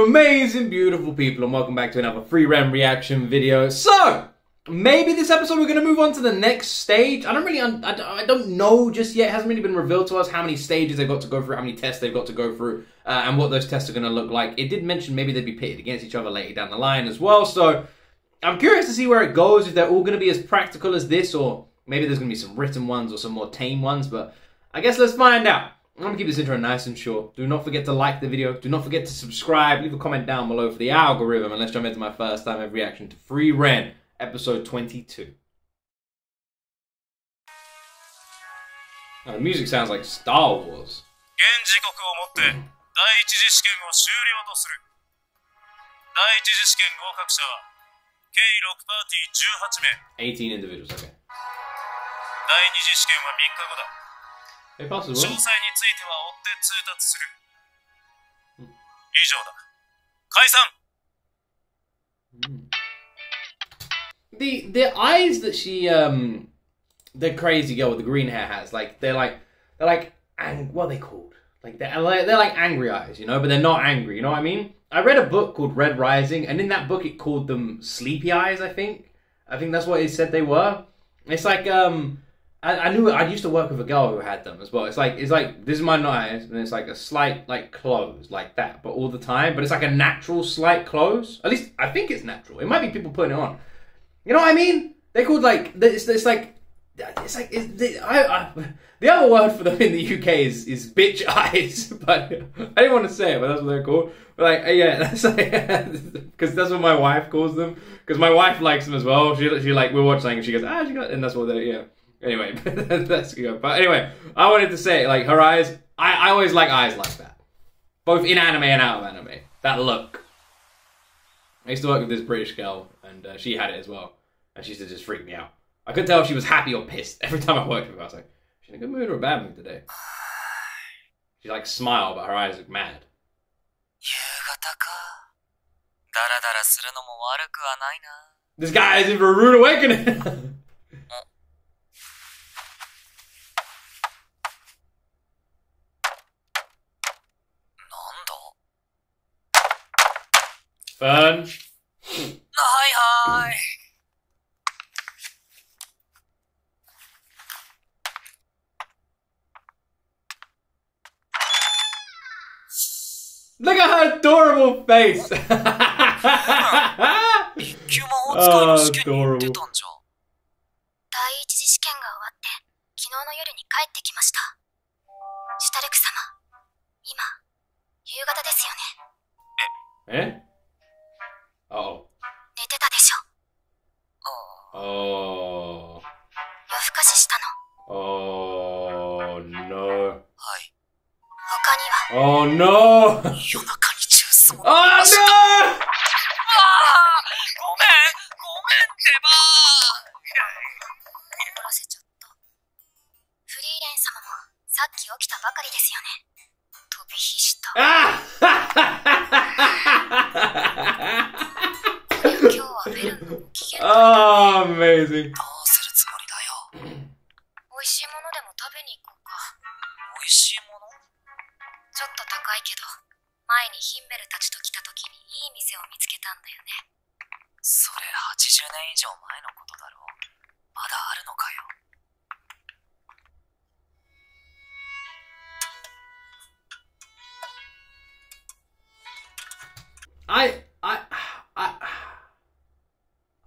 you amazing, beautiful people, and welcome back to another Frieren reaction video. So, maybe this episode we're going to move on to the next stage. I don't know just yet. It hasn't really been revealed to us how many stages they've got to go through, how many tests they've got to go through, and what those tests are going to look like. It did mention maybe they'd be pitted against each other later down the line as well, so I'm curious to see where it goes, if they're all going to be as practical as this, or maybe there's going to be some written ones or some more tame ones, but I guess let's find out. I'm going to keep this intro nice and short. Do not forget to like the video. Do not forget to subscribe. Leave a comment down below for the algorithm. And let's jump into my first time ever reaction to Frieren, episode 22. Oh, the music sounds like Star Wars. 18 individuals, okay. It passes well. The eyes that she the crazy girl with the green hair has, like they're like what are they called? Like they're like angry eyes, you know, but they're not angry, you know what I mean? I read a book called Red Rising, and in that book it called them sleepy eyes, I think. I think that's what it said they were. It's like I used to work with a girl who had them as well. It's like this is my eyes, and it's like a slight like close like that, but all the time. But it's like a natural slight close. At least I think it's natural. It might be people putting it on. You know what I mean? They're called like the other word for them in the UK is bitch eyes. But I didn't want to say it, but that's what they're called. But like yeah, that's like because that's what my wife calls them. Because my wife likes them as well. She like we'll watch something and she goes she got, and that's what they're yeah. Anyway, that's good. But anyway, I wanted to say, like, her eyes, I always like eyes like that. Both in anime and out of anime. That look. I used to work with this British girl, and she had it as well. And she used to just freak me out. I couldn't tell if she was happy or pissed every time I worked with her. I was like, she's in a good mood or a bad mood today? She like smiled, but her eyes look mad. This guy is in for a rude awakening! Fern. Hi. Look at her adorable face. Oh, adorable. Eh? Uh-oh. Oh. Oh no. Oh no. Oh no. Oh, amazing.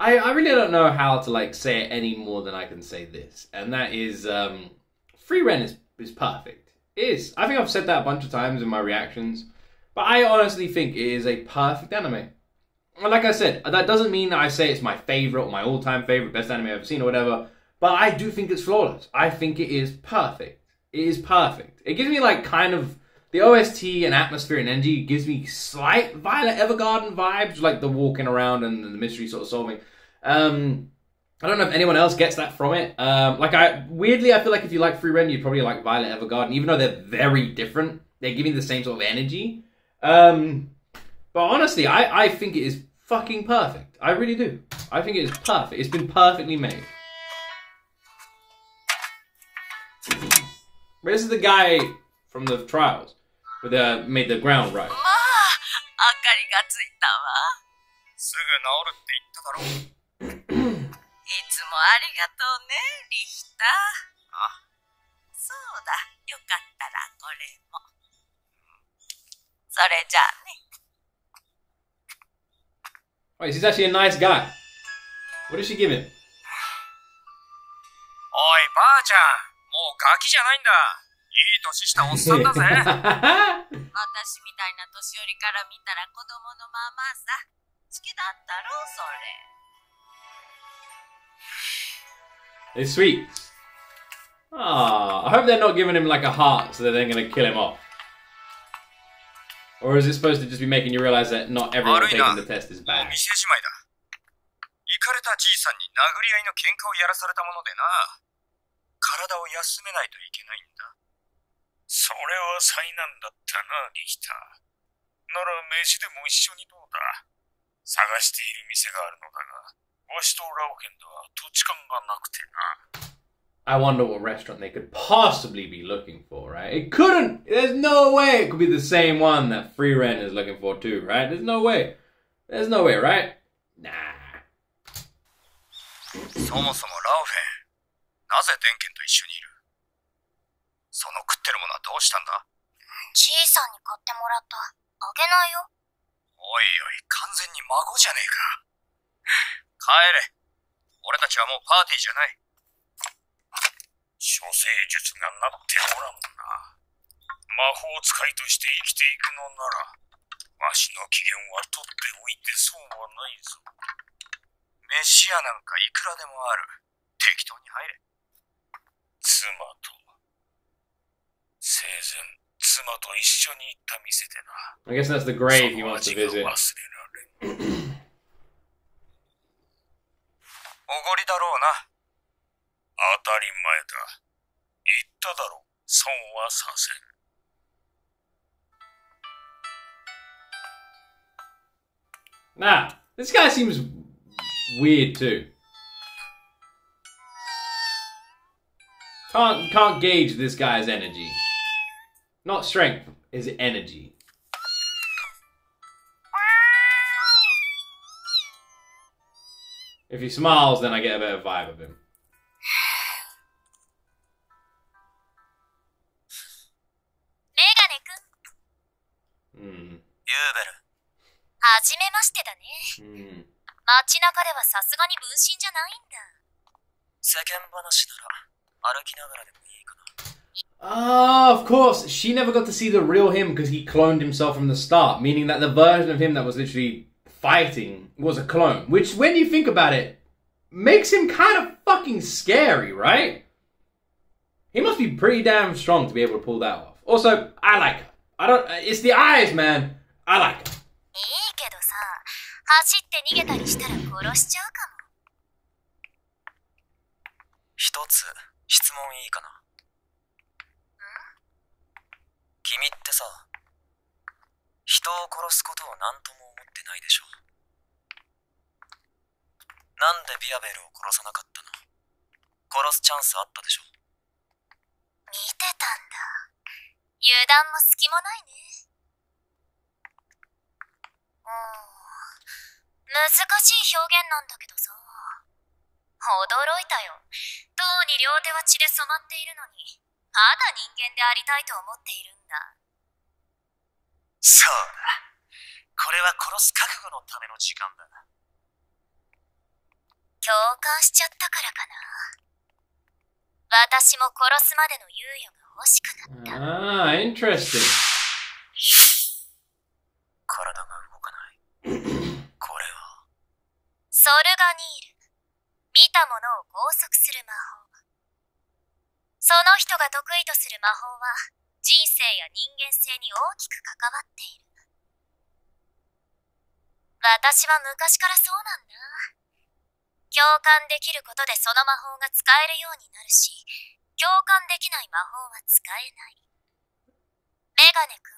I really don't know how to like say it any more than I can say this, and that is Frieren is perfect. It is. I think I've said that a bunch of times in my reactions, but I honestly think it is a perfect anime. And like I said, that doesn't mean that I say it's my favorite or my all-time favorite, best anime I've ever seen or whatever, but I do think it's flawless. I think it is perfect. It is perfect. It gives me like kind of the OST and atmosphere and energy gives me slight Violet Evergarden vibes, like the walking around and the mystery sort of solving. I don't know if anyone else gets that from it. Weirdly, I feel like if you like Frieren, you'd probably like Violet Evergarden, even though they're very different. They give me the same sort of energy. But honestly, I think it is fucking perfect. I really do. I think it is perfect. It's been perfectly made. This is the guy from the trials who made the ground right. かりがついたわ。すぐ治るって言っただろ。いつもありがとうね、リヒター。あ、そうだ、よかったらこれも。それじゃあね。Wait, he's actually a nice guy. What did she give him? おい、ばあちゃん。もうガキじゃないんだ。いい年したおっさんだぜ。私みたいな年寄りから見たら子供のままさ。好きだったろ、それ。 It's sweet. Ah, I hope they're not giving him like a heart so that they're gonna kill him off. Or is it supposed to just be making you realize that not everyone taking the test is もう bad? 店じまいだ。イカれたじいさんに殴り合いの喧嘩をやらされたものでな。体を休めないといけないんだ。それは災難だったな、リヒター。なら飯でも一緒にどうだ。探している店があるのだが、わしとラオケンでは土地勘がなくてな。I wonder what restaurant they could possibly be looking for, right? It couldn't! There's no way it could be the same one that Free Ren is looking for too, right? There's no way. There's no way, right? Nah. そもそもラオフェン、なぜデンケンと一緒にいる？その食ってるものはどうしたんだ？じいさんに買ってもらった。あげないよ。おいおい、完全に孫じゃねえか。帰れ。俺たちはもうパーティーじゃない。処世術がなっておらんな。魔法使いとして生きていくのなら、わしの機嫌は取っておいて損はないぞ。飯屋なんかいくらでもある。適当に入れ。妻と、生前、妻と一緒に行った店でな。I guess that's the grave he wants to visit. 忘れられん。おごりだろうな。当たり前だ。言っただろう。損はさせん。Nah, this guy seems weird too. Can't gauge this guy's energy. Not strength, his energy. If he smiles, then I get a better vibe of him. ユーベル。はじめましてだね。街中ではさすがに分身じゃないんだ。世間話なら歩きながらでもいいかな。Ah, of course. She never got to see the real him because he cloned himself from the start, meaning that the version of him that was literally fighting was a clone. Which, when you think about it, makes him kind of fucking scary, right? He must be pretty damn strong to be able to pull that off. Also, I like her. It's the eyes, man. I like her. いいけどさ、走って逃げたりしたら殺しちゃうかも。一つ質問いいかな。君ってさ、人を殺すことを何とも思ってないでしょ。なんでビアベルを殺さなかったの？殺すチャンスあったでしょ。見てたんだ。油断も隙もないね。難しい表現なんだけどさ。驚いたよ。とうに両手は血で染まっているのに、まだ人間でありたいと思っているんだ。そうだ。これは殺す覚悟のための時間だ。共感しちゃったからかな。私も殺すまでの猶予が欲しくなった。Ah, interesting. 体が動かない。これはソルガニール。見たものを拘束する魔法。その人が得意とする魔法は人生や人間性に大きく関わっている。私は昔からそうなんだ。共感できることでその魔法が使えるようになるし、共感できない魔法は使えない。メガネ君、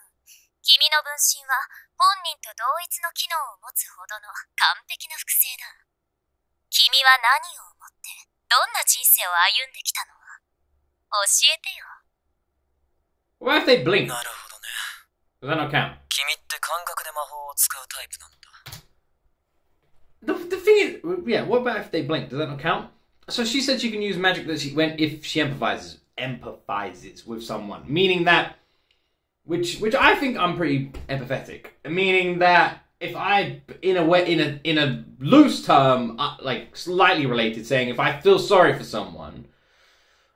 君の分身は本人と同一の機能を持つほどの完璧な複製だ。君は何を思ってどんな人生を歩んできたの？教えてよ。What if they blink? なるほどね。Does that not count? 君って感覚で魔法を使うタイプなんだ。The thing is, yeah, what about if they blink? Does that not count? So she said she can use magic that if she empathizes with someone, meaning that, which I think I'm pretty empathetic, meaning that if I, in a loose term, like slightly related, saying if I feel sorry for someone,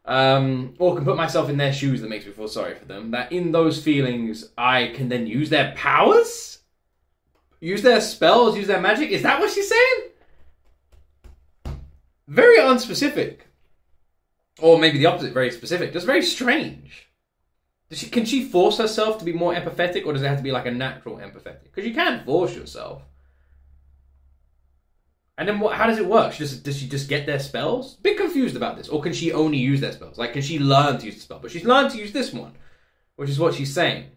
or can put myself in their shoes that makes me feel sorry for them, that in those feelings I can then use their powers? Use their spells, use their magic? Is that what she's saying? Very unspecific. Or maybe the opposite, very specific. Just very strange. Can she force herself to be more empathetic, or does it have to be like a natural empathetic? Because you can force yourself. And then how does it work? Does she just get their spells? Bit confused about this. Or can she only use their spells? Like, can she learn to use the spell? But she's learned to use this one, which is what she's saying.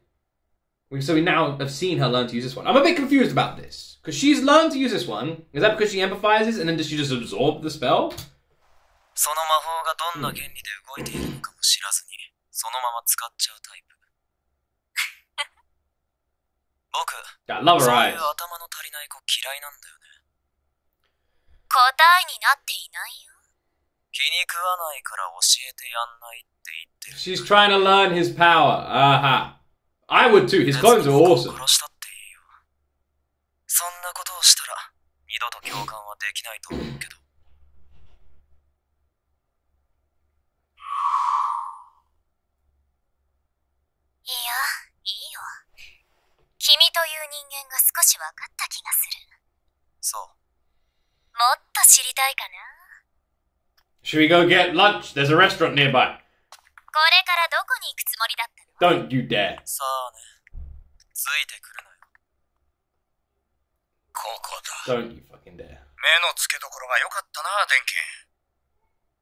So we now have seen her learn to use this one. I'm a bit confused about this. Because she's learned to use this one. Is that because she empathizes and then does she just absorb the spell? その魔法がどんな原理で動いているのかも知らずに、そのまま使っちゃうタイプ。僕、I love her そうい eyes. う頭の足りない子嫌いなんだよね。答えになっていないよ。気に食わないから教えてやんないって言ってる。She's trying to learn his power. Aha. I would too. His clones are awesome. 殺したっていいよ。そんなことをしたら、二度と共感はできないと思うけど。いや、いいよ。君という人間が少し分かった気がする。そう。もっと知りたいかな。Should we go get lunch? There's a restaurant nearby. これからどこに行くつもりだったの？ Don't you dare. さあね。ついてくるのよ。ここだ。 Don't you fucking dare. 目の付けどころが良かったな、デンケン。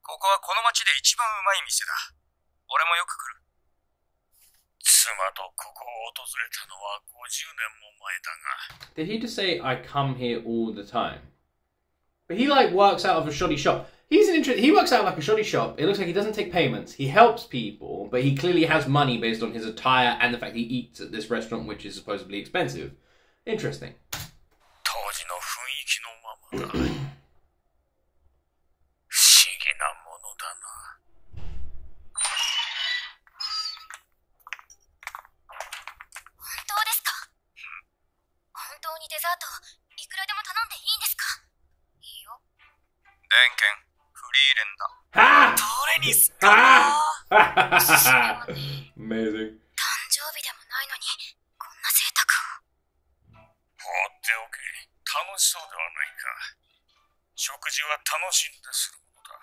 ここはこの町で一番うまい店だ。俺もよく来る。妻とここを訪れたのは50年も前だが。 Did he just say I come here all the time? But he like works out of a shoddy shop. He works out like a shoddy shop. It looks like he doesn't take payments. He helps people, but he clearly has money based on his attire and the fact he eats at this restaurant, which is supposedly expensive. Interesting. 当時の雰囲気のままだ。不思議なものだな。本当ですか？本当にデザートいくらでも頼んでいいんですか？いいよ。デンケン、フリーレンだ。Ha! どれにすっか Amazing. 誕生日でもないのにこんな贅沢を。放っておけ。楽しそうではないか。食事は楽しんでするものだ。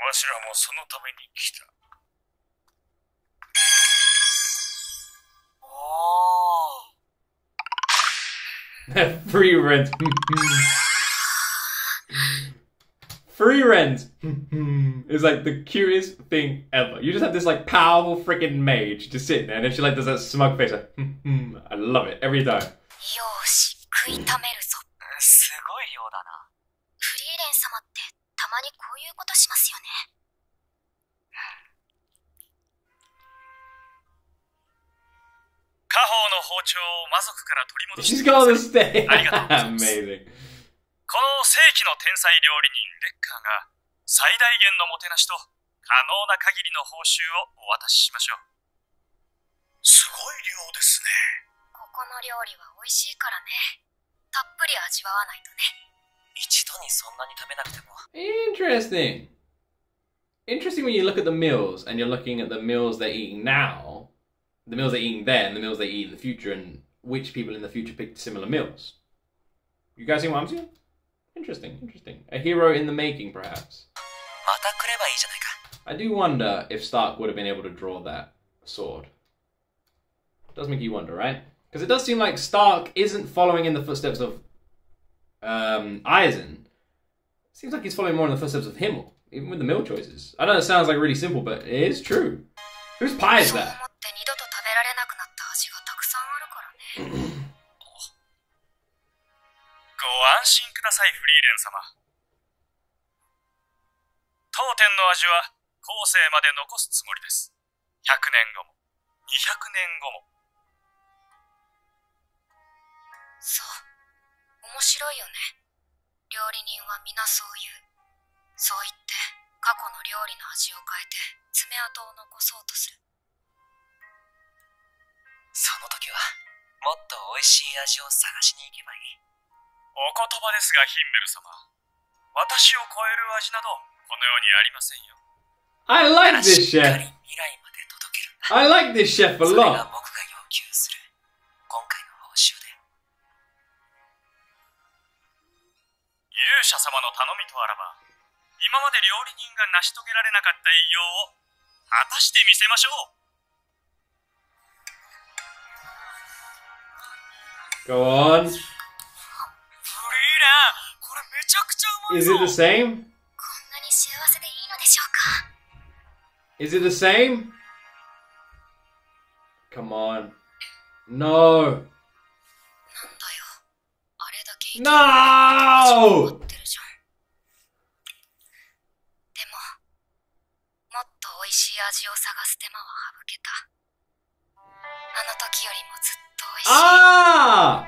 わしらもそのために来た。Free rent. Free rent is like the cutest thing ever. You just have this like powerful freaking mage just sitting there, and then she like does that smug face. Like, I love it every time. よーし、食いためるぞ。すごい量だな。フリーレン様ってたまにこういうことしますよね。家宝の包丁を魔族から取り戻して She's got to stay. ありがとうございます。 Amazing. この世紀の天才料理人レッカーが最大限のもてなしと可能な限りの報酬をお渡ししましょう。すごい量ですね。ここの料理は美味しいからね。たっぷり味わわないとね。一度にそんなに食べなくても。Interesting. Interesting when you look at the meals and you're looking at the meals they're eating now, the meals they're eating then, the meals they eat in the future, and which people in the future picked similar meals. You guys see what I'm seeing? Interesting, interesting. A hero in the making, perhaps. また来ればいいじゃないか。I do wonder if Stark would have been able to draw that sword. Does make you wonder, right? Because it does seem like Stark isn't following in the footsteps of Eisen. Seems like he's following more in the footsteps of Himmel, even with the meal choices. I know it sounds like really simple, but it is true. Whose pie is そう思 that? って二度と食べられなくなった味がたくさんあるからね。ご安心ください、フリーレン様。当店の味は後世まで残すつもりです。100年後も、200年後も。そう、面白いよね。料理人は皆そう言う。そう言って過去の料理の味を変えて爪痕を残そうとする。その時はもっと美味しい味を探しに行けばいい。お言葉ですが、ヒンメル様。私を超える味など、この世にありませんよ。I like this しっかり chef. 未来まで届けるんだ。 I like this chef a それが lot. 僕が要求する今回の報酬で。勇者様の頼みとあらば、今まで料理人が成し遂げられなかった偉業を果たしてみせましょう。Go on. フリーレン、これめちゃくちゃうまい Is ぞ。 it the same? こんなに幸せでいいのでしょうか。 Is it the same? Come on. No. なんだよ。あれだけ No! ってるじゃん。でも、もっと美味しい味を探す手間は省けた。あの時よりもずっと美味しい。Ah!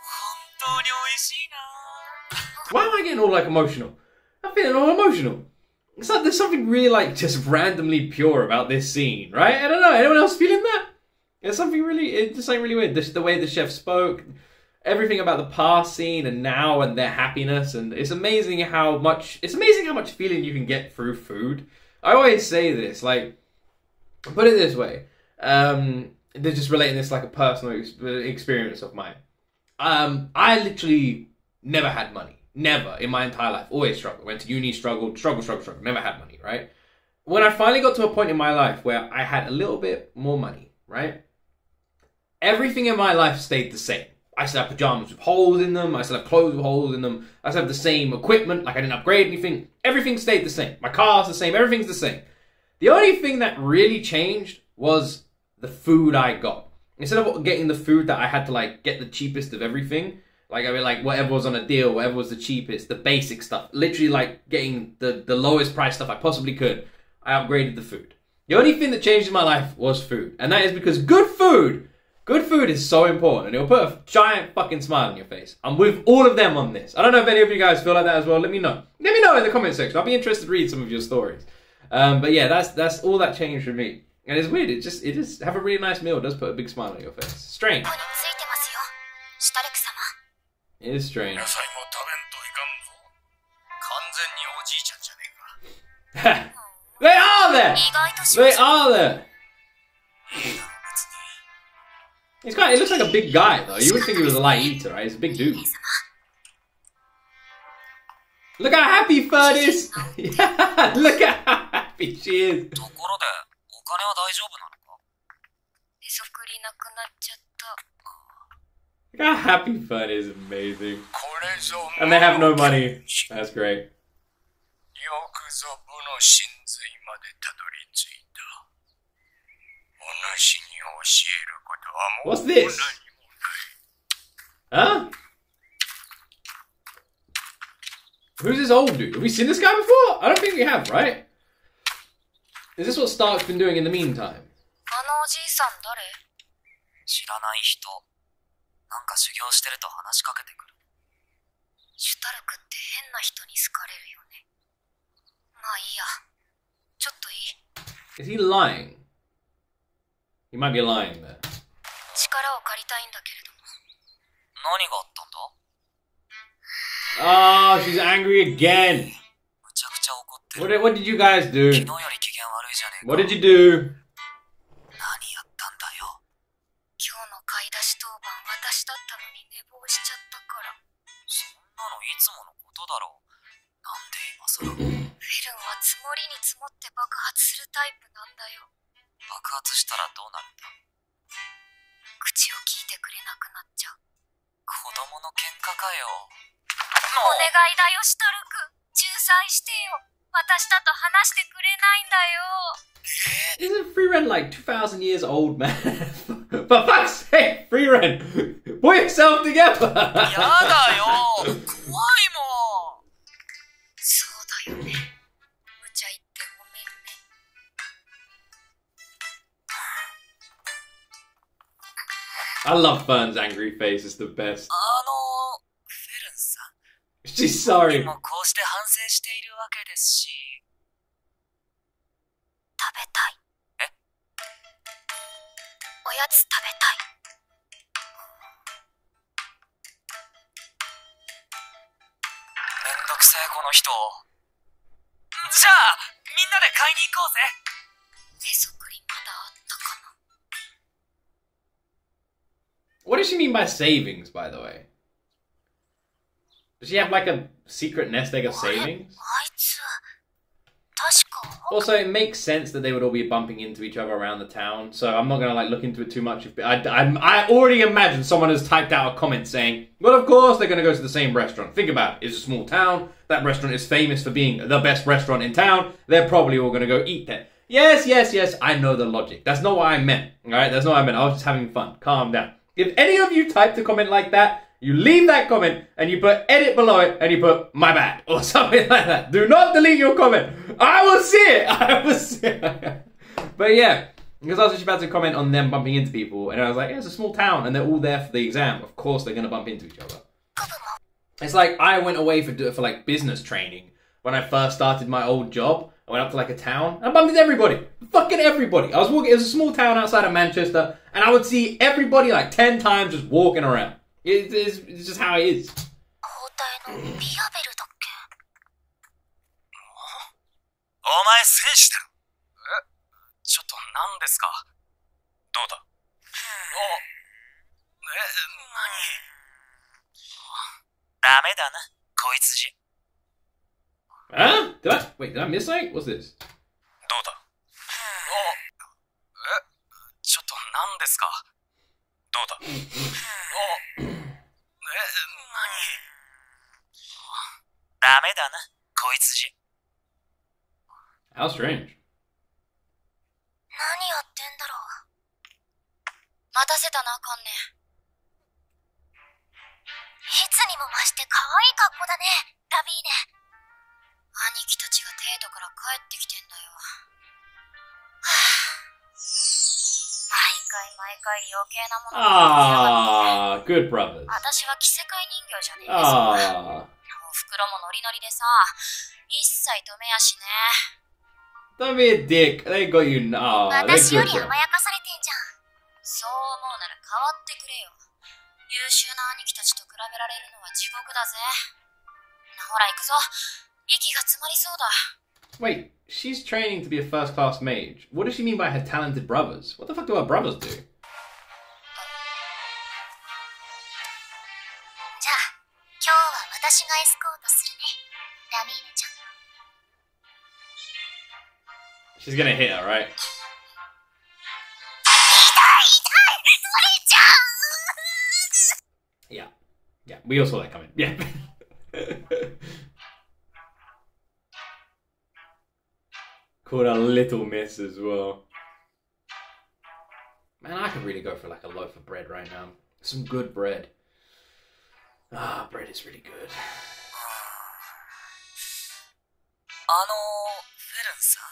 本当に美味しいな。 Why am I getting all like emotional? I'm feeling all emotional. It's like there's something really like just randomly pure about this scene, right? I don't know. Anyone else feeling that? There's something really, it's just something really weird. The way the chef spoke, everything about the past scene and now and their happiness, and it's amazing how much feeling you can get through food. I always say this, like, put it this way. They're just relating this like a personal experience of mine. I literally never had money. Never in my entire life. Always struggled. Went to uni, struggled. Never had money, right? When I finally got to a point in my life where I had a little bit more money, right? Everything in my life stayed the same. I still have pajamas with holes in them. I still have clothes with holes in them. I still have the same equipment. Like I didn't upgrade anything. Everything stayed the same. My car's the same. Everything's the same. The only thing that really changed was the food I got. Instead of getting the food that I had to like get the cheapest of everything, like I mean, like whatever was on a deal, whatever was the cheapest, the basic stuff, literally like getting the lowest price stuff I possibly could, I upgraded the food. The only thing that changed in my life was food, and that is because good food is so important, and it'll put a giant fucking smile on your face. I'm with all of them on this. I don't know if any of you guys feel like that as well. Let me know. Let me know in the comment section. I'll be interested to read some of your stories. But yeah, that's all that changed for me. And it's weird. It just have a really nice meal does put a big smile on your face. Strange. ここについてますよ、シュタルク様。 It is strange. 野菜も食べんといかんぞ。完全におじいちゃんじゃねえか。 They are there. 意外と They are there. It looks like a big guy though. You would think he was a light eater, right? He's a big dude. Look how happy Ferd is. Yeah, look at how happy she is. ところで、お金は大丈夫なのか？へそくりなくなっちゃった。 Look how happy Ferd is. Amazing. これぞ And they have no money. That's great. よくぞ部の真髄までたどり着いた。お主に教えることはもう What's this? 何もない。 Huh? Who's this old dude? Have we seen this guy before? I don't think we have, right? Is this what Stark's been doing in the meantime? あのおじいさん誰？知らない人。なんか修行してると話しかけてくる。シュタルクって変な人に好かれるよね。まあいいや。ちょっといい？ Is he lying? He might be lying there. 力を借りたいんだけれども。何があったんだ？ Oh, she's angry again. むちゃくちゃ怒ってる。 What did you guys do? 昨日より機嫌悪いじゃねえか。 What did you do? 何やったんだよ。今日の買い出し当番私だったのに寝坊しちゃったから。そんなのいつものことだろう。なんで今更。フェルンは積もりに積もって爆発するタイプなんだよ。爆発したらどうなるんだ？口を聞いてくれなくなっちゃう。子供の喧嘩かよ。お願いだよ、シュタルク。仲裁してよ。私だと話してくれないんだよ。 Isn't Free Ren like 2,000 years old, man? For fuck's sake, Free Ren! Pull yourself together! やだよ。怖いもん。そうだよね。無茶言ってごめんね。I love Fern's angry face. It's the best. フェルンさん。 She's sorry. もこうして反省しているわけですし。食べたい。おやつ食べたい。めんどくせえこの人。じゃあみんなで買いに行こうぜ。へそくりまだあったかな。 What does she mean by savings, by the way? Does she have like a secret nest egg of あれ、 savings? あいつ確か Also, it makes sense that they would all be bumping into each other around the town, so I'm not gonna like look into it too much. I already imagine someone has typed out a comment saying, well, of course they're gonna go to the same restaurant. Think about it, it's a small town, that restaurant is famous for being the best restaurant in town, they're probably all gonna go eat there. Yes, I know the logic. That's not what I meant, alright? That's not what I meant, I was just having fun. Calm down. If any of you typed a comment like that, you leave that comment and you put edit below it and you put my bad or something like that. Do not delete your comment. I will see it. I will see it. But yeah, because I was just about to comment on them bumping into people and I was like, yeah, it's a small town and they're all there for the exam. Of course they're going to bump into each other. It's like I went away for like business training when I first started my old job. I went up to like a town and I bumped into everybody. Fucking everybody. I was walking, it was a small town outside of Manchester and I would see everybody like 10 times just walking around. It's just how it is. 包帯のビアベルだっけ。お前戦士だろ。ちょっと何ですか。どうだ。何。ダメだな、こいつじ。Huh? Did I miss something? What's this? どうだ。ちょっと何ですか。どうだ。ダメだな、こいつじ。How strange. 何やってんだろう。待たせたな、カンネ。いつにも増して可愛い格好だね、ラビーネ。兄貴たちがデートから帰ってきてんだよ。毎回余計なものを Good brothers. 私は着せ替え人形じゃねえんですよ。お袋もノリノリでさ、一切止めやしね。Don't be a dick. They got you. They're 私よ good り bro. 甘やかされてんじゃん。そう思うなら変わってくれよ。優秀な兄貴たちと比べられるのは地獄だぜ。ほら行くぞ。息が詰まりそうだ。Wait, she's training to be a first-class mage. What does she mean by her talented brothers? What the fuck do her brothers do? じゃあ、今日は私がエスコートするね、ラビーネちゃん。She's gonna hit her, right? 痛い、それじゃん。 Yeah, we all saw that coming. Yeah. Called a little miss as well. Man, I could really go for like a loaf of bread right now. Some good bread. Ah, bread is really good. フェルンさん、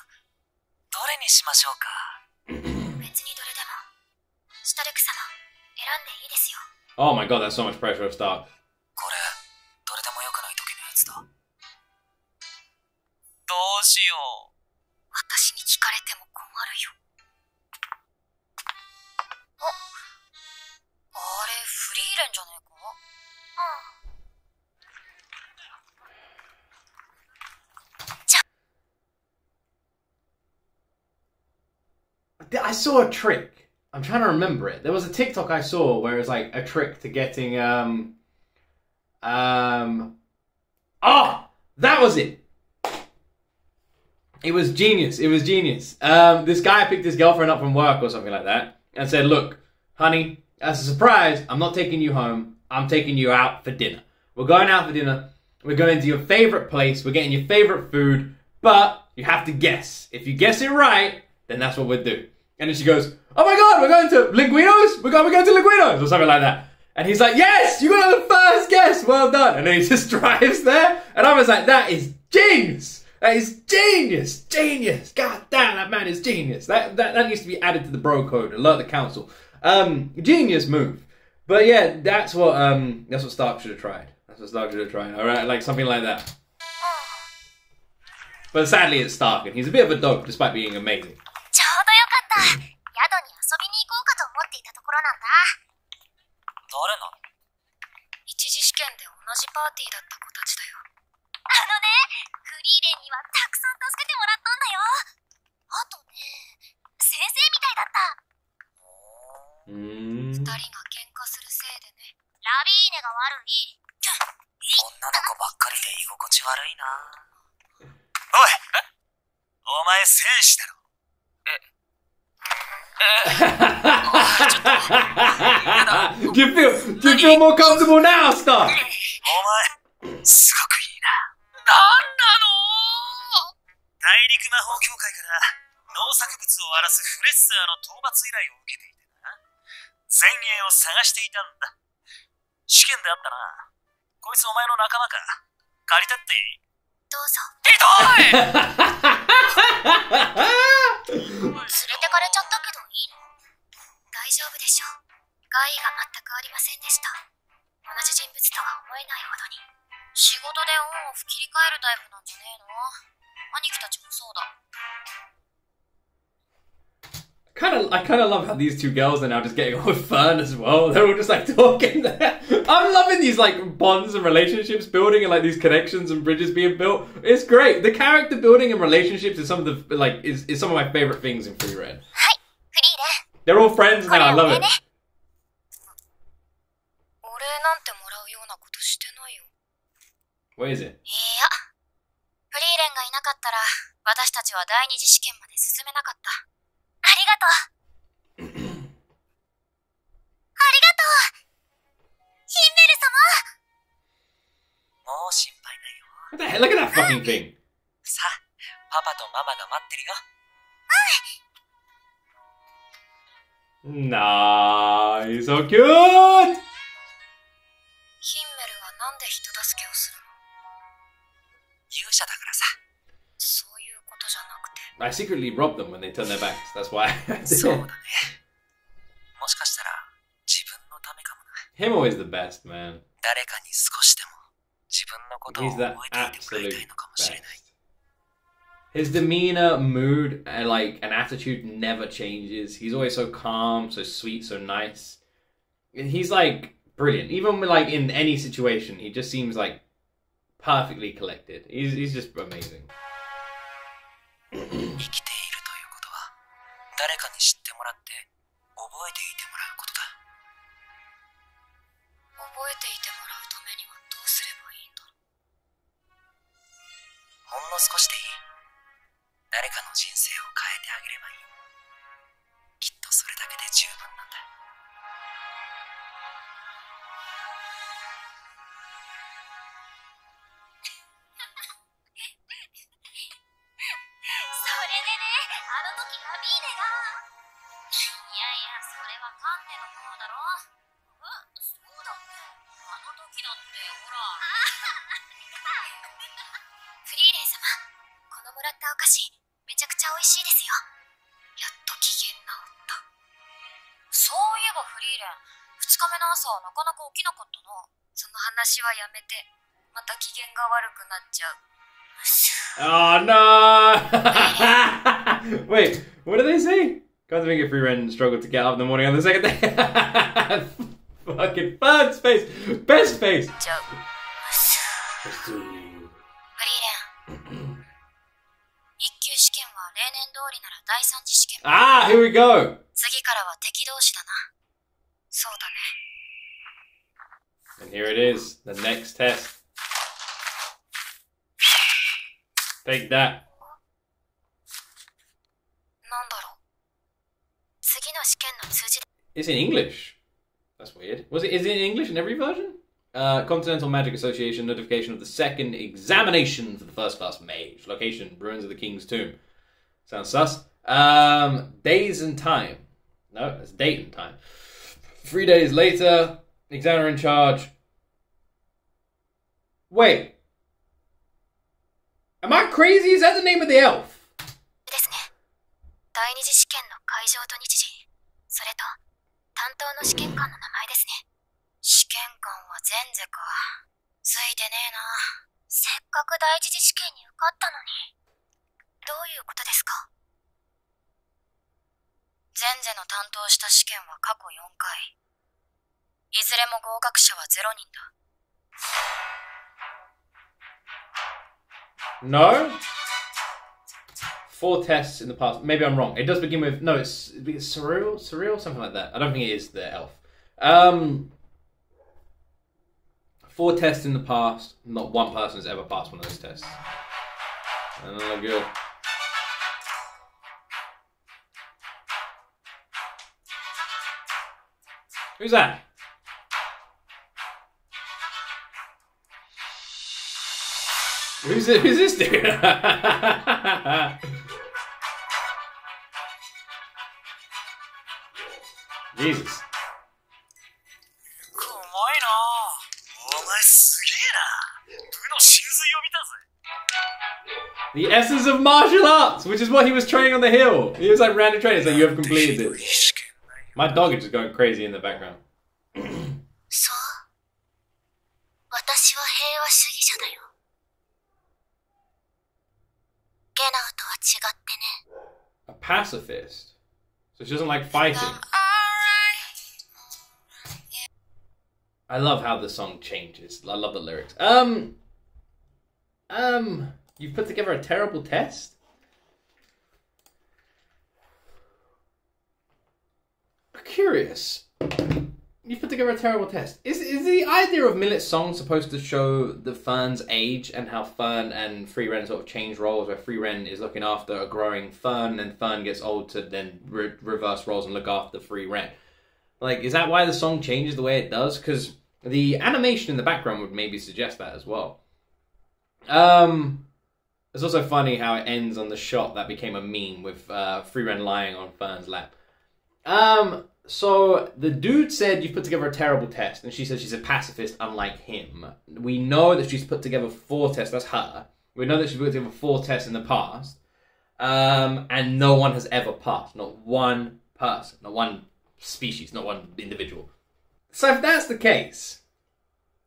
どれにしましょうか。別にどれでも。シュタルク様、選んでいいですよ。 Oh my god, that's so much pressure to start. これ、どれでもよくない時のやつだ。どうしよう。私に聞かれても困るよ。あれ、フリーレンじゃねえか。I saw a trick. I'm trying to remember it. There was a TikTok I saw where it was like a trick to getting that was it. It was genius. It was genius. This guy picked his girlfriend up from work or something like that and said, look, honey, as a surprise, I'm not taking you home. I'm taking you out for dinner. We're going out for dinner. We're going to your favorite place. We're getting your favorite food, but you have to guess. If you guess it right, then that's what we'll do. And then she goes, oh my god, we're going to Linguino's? We're going to Linguino's or something like that. And he's like, yes, you got the first guess. Well done. And then he just drives there. And I was like, that is genius. That is genius. Genius. God damn, that man is genius. That needs to be added to the bro code. Alert the council. Genius move. But yeah, that's what Stark should have tried. That's what Stark should have tried. All right, like something like that. But sadly, it's Stark, and he's a bit of a dog, despite being amazing. ちょうどよかった。宿に遊びに行こうかと思っていたところなんだ。誰なの？一次試験で同じパーティーだった子たちだよ。フリーレンにはたくさん助けてもらったんだよ。あとね、先生みたいだった。二人が喧嘩するせいでね。ラビーネが悪い。女の子ばっかりで居心地悪いな。おい、お前戦士だろ。Do you feel more comfortable now, Stark? お前、すごくいいな。なんなの？大陸魔法協会から農作物を荒らすフレッサーの討伐依頼を受けていてな。前衛を探していたんだ。試験であったな。こいつお前の仲間か。借りてっていい？どうぞ。ひどい！連れてかれちゃったけどいいの？大丈夫でしょう。害が全くありませんでした。同じ人物とは思えないほどに。仕事でオンオフ切り替えるタイプなんじゃねえの？兄貴たちもそうだ。I kind of love how these two girls are now just getting on with Fern as well. They're all just like talking there. I'm loving these like bonds and relationships building and like these connections and bridges being built. It's great. The character building and relationships is some of the like is some of my favorite things in Free Red. They're all friends now. I love it. お礼なんてもらうようなことしてないよ。What is it? いや、フリーレンがいなかったら私たちは第二次試験まで進めなかった。ありがとう。ありがとう。ヒンメル様。もう心配ないよ。 What the hell? Look at that fucking thing. さあ、パパとママが待ってるよ。Nice, so cute. ヒンメルはなんで人助けをするの？勇者だからさ。そういうことじゃなくて。I secretly robbed them when they turned their backs. That's why. そうだね。もしかしたら自分のためかもな。Him always the best, man. 誰かに少しでも自分のことを He's 覚 the えていてもらいた absolute いのかもしれない。 best. His demeanor, mood, and like an attitude never changes. He's always so calm, so sweet, so nice. He's like brilliant. Even with, like in any situation, he just seems like perfectly collected. He's just amazing. 生きているということは誰かに知ってもらって覚えていてもらうことだ。覚えていてもらうためにはどうすればいいんだろう。ほんの少しでいい。誰かの人生を変えてあげればいい。きっとそれだけで十分なんだ。それでね、あの時ラビーネが。いやいや、それはカンネの方だろ。そうだっけ。あの時だってほら。フリーレン様、このもらったお菓子めちゃくちゃ美味しいですよ。やっと機嫌治った。そういえばフリーレン、2日目の朝なかなか起きなかったな。その話はやめて、また機嫌が悪くなっちゃう。Oh no! Wait, what did they say? Guys make a Free Ren struggle to get up in the morning on the second day. Fucking third space, best space. ちゃう。フリーレン。一級試験は例年通りなら第三次試験。 Ah, here we go. 次からは敵同士だな。そうだね。 And here it is, the next test. Take that. なんだろう。次の試験の通じで。 It's in English. That's weird. Is it in English in every version? Continental Magic Association notification of the second examination for the first class mage. Location, Ruins of the King's Tomb. Sounds sus. Days and time. No, that's date and time. 3 days later, examiner in charge. Wait. Am I crazy? Is that the name of the elf? ですね。第二次試験の会場と日時、それと担当の試験官の名前ですね。試験官はゼンゼか。ついてねえな。せっかく第一次試験に受かったのに。どういうことですか？ゼンゼの担当した試験は過去4回。いずれも合格者は0人だ。No? 4 tests in the past. Maybe I'm wrong. It does begin with... No, it's surreal? Surreal? Something like that. I don't think it is the elf. 4 tests in the past. Not one person has ever passed one of those tests. And they look good. Who's that? Who's this dude? Jesus. 怖いな。お前すげえな。部の真髄を見たぜ。 The essence of martial arts, which is what he was training on the hill. He was like random training, so you have completed it. My dog is just going crazy in the background. そう。私は平和主義者だよ。ゲナウとは違ってね。A pacifist. So she doesn't like fighting. I love how the song changes. I love the lyrics. You've put together a terrible test? Curious. You've put together a terrible test. Is the idea of Millet's song supposed to show the Fern's age and how Fern and Free Ren sort of change roles, where Free Ren is looking after a growing Fern and Fern gets old to then reverse roles and look after Free Ren? Like, is that why the song changes the way it does? Because the animation in the background would maybe suggest that as well. It's also funny how it ends on the shot that became a meme with Free Ren lying on Fern's lap. So the dude said you've put together a terrible test, and she said she's a pacifist unlike him. We know that she's put together 4 tests, that's her. We know that she's put together 4 tests in the past, and no one has ever passed. Not one person, not one species, not one individual. So if that's the case,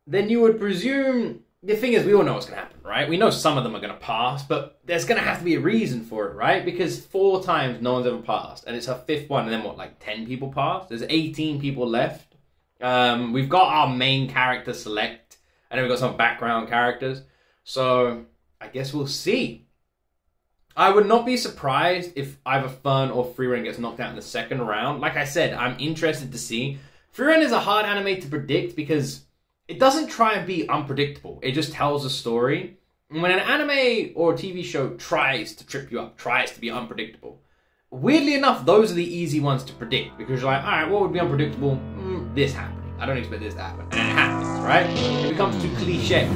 then you would presume... The thing is, we all know what's going to happen, right? We know some of them are going to pass, but there's going to have to be a reason for it, right? Because 4 times no one's ever passed, and it's her 5th one, and then what, like 10 people passed? There's 18 people left. We've got our main character select, and then we've got some background characters. So, I guess we'll see. I would not be surprised if either Fern or Free Ren gets knocked out in the 2nd round. Like I said, I'm interested to see. Free Ren is a hard anime to predict because... it doesn't try and be unpredictable. It just tells a story. And when an anime or a TV show tries to trip you up, tries to be unpredictable, weirdly enough, those are the easy ones to predict. Because you're like, alright, what would be unpredictable? This happening. I don't expect this to happen. And it happens, right? It becomes too cliche.